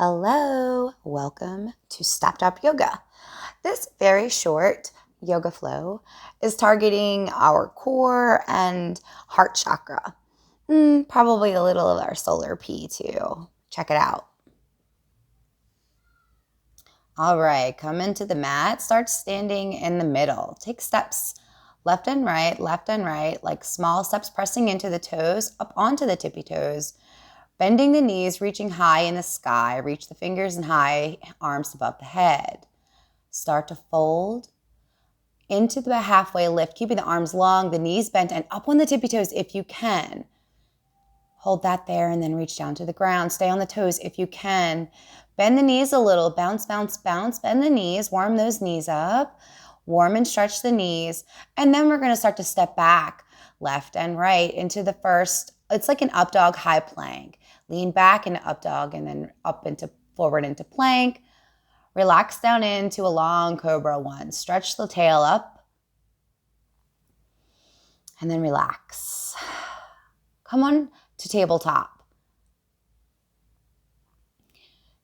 Hello, welcome to Stop Drop Yoga. This very short yoga flow is targeting our core and heart chakra. Probably a little of our solar P too. Check it out. All right, come into the mat. Start standing in the middle. Take steps left and right, like small steps pressing into the toes, up onto the tippy toes. Bending the knees, reaching high in the sky. Reach the fingers and high arms above the head. Start to fold into the halfway lift, keeping the arms long, the knees bent, and up on the tippy toes if you can. Hold that there and then reach down to the ground. Stay on the toes if you can. Bend the knees a little. Bounce, bounce, bounce. Bend the knees. Warm those knees up. Warm and stretch the knees. And then we're going to start to step back left and right into the first. It's like an up dog high plank. Lean back into up dog and then up into forward into plank. Relax down into a long cobra one. Stretch the tail up. And then relax. Come on to tabletop.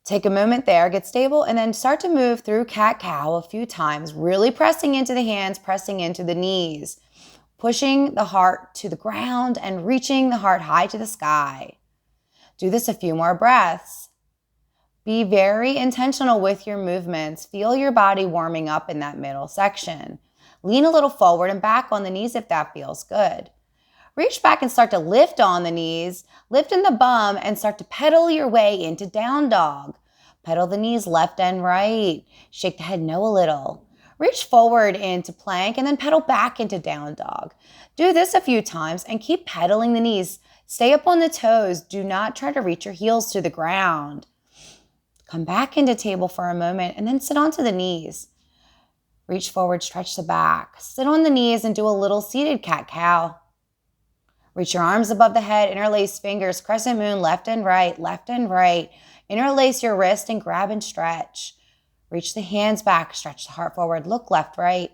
Take a moment there, get stable, and then start to move through cat-cow a few times, really pressing into the hands, pressing into the knees, pushing the heart to the ground and reaching the heart high to the sky. Do this a few more breaths. Be very intentional with your movements. Feel your body warming up in that middle section. Lean a little forward and back on the knees if that feels good. Reach back and start to lift on the knees, lift in the bum, and start to pedal your way into down dog. Pedal the knees left and right. Shake the head no a little. Reach forward into plank and then pedal back into down dog. Do this a few times and keep pedaling the knees. Stay up on the toes. Do not try to reach your heels to the ground. Come back into table for a moment and then sit onto the knees. Reach forward, stretch the back. Sit on the knees and do a little seated cat-cow. Reach your arms above the head, interlace fingers, crescent moon, left and right, left and right. Interlace your wrist and grab and stretch. Reach the hands back, stretch the heart forward, look left, right.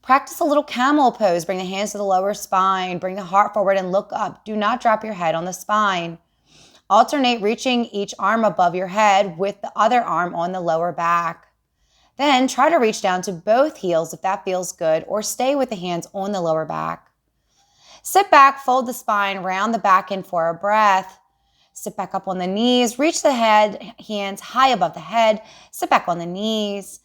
Practice a little camel pose. Bring the hands to the lower spine. Bring the heart forward and look up. Do not drop your head on the spine. Alternate reaching each arm above your head with the other arm on the lower back. Then try to reach down to both heels if that feels good, or stay with the hands on the lower back. Sit back, fold the spine, round the back in for a breath. Sit back up on the knees. Reach the head, hands high above the head. Sit back on the knees.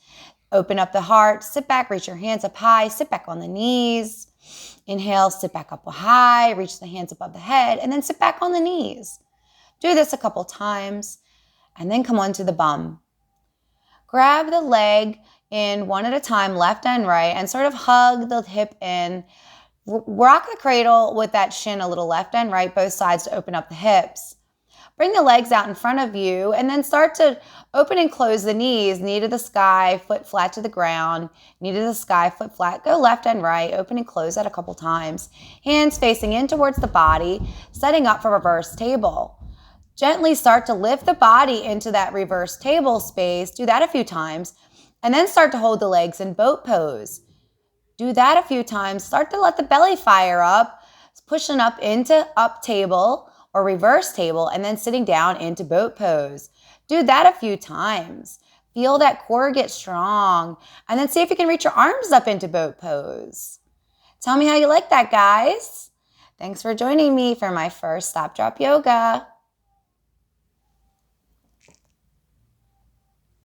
Open up the heart, sit back, reach your hands up high, sit back on the knees. Inhale, sit back up high, reach the hands above the head, and then sit back on the knees. Do this a couple times, and then come onto the bum. Grab the leg in one at a time, left and right, and sort of hug the hip in. Rock the cradle with that shin a little left and right, both sides to open up the hips. Bring the legs out in front of you and then start to open and close the knees. Knee to the sky, foot flat to the ground. Knee to the sky, foot flat. Go left and right. Open and close that a couple times. Hands facing in towards the body, setting up for reverse table. Gently start to lift the body into that reverse table space. Do that a few times. And then start to hold the legs in boat pose. Do that a few times. Start to let the belly fire up. Pushing up into up table or reverse table, and then sitting down into boat pose. Do that a few times. Feel that core get strong, and then see if you can reach your arms up into boat pose. Tell me how you like that, guys. Thanks for joining me for my first Stop Drop Yoga.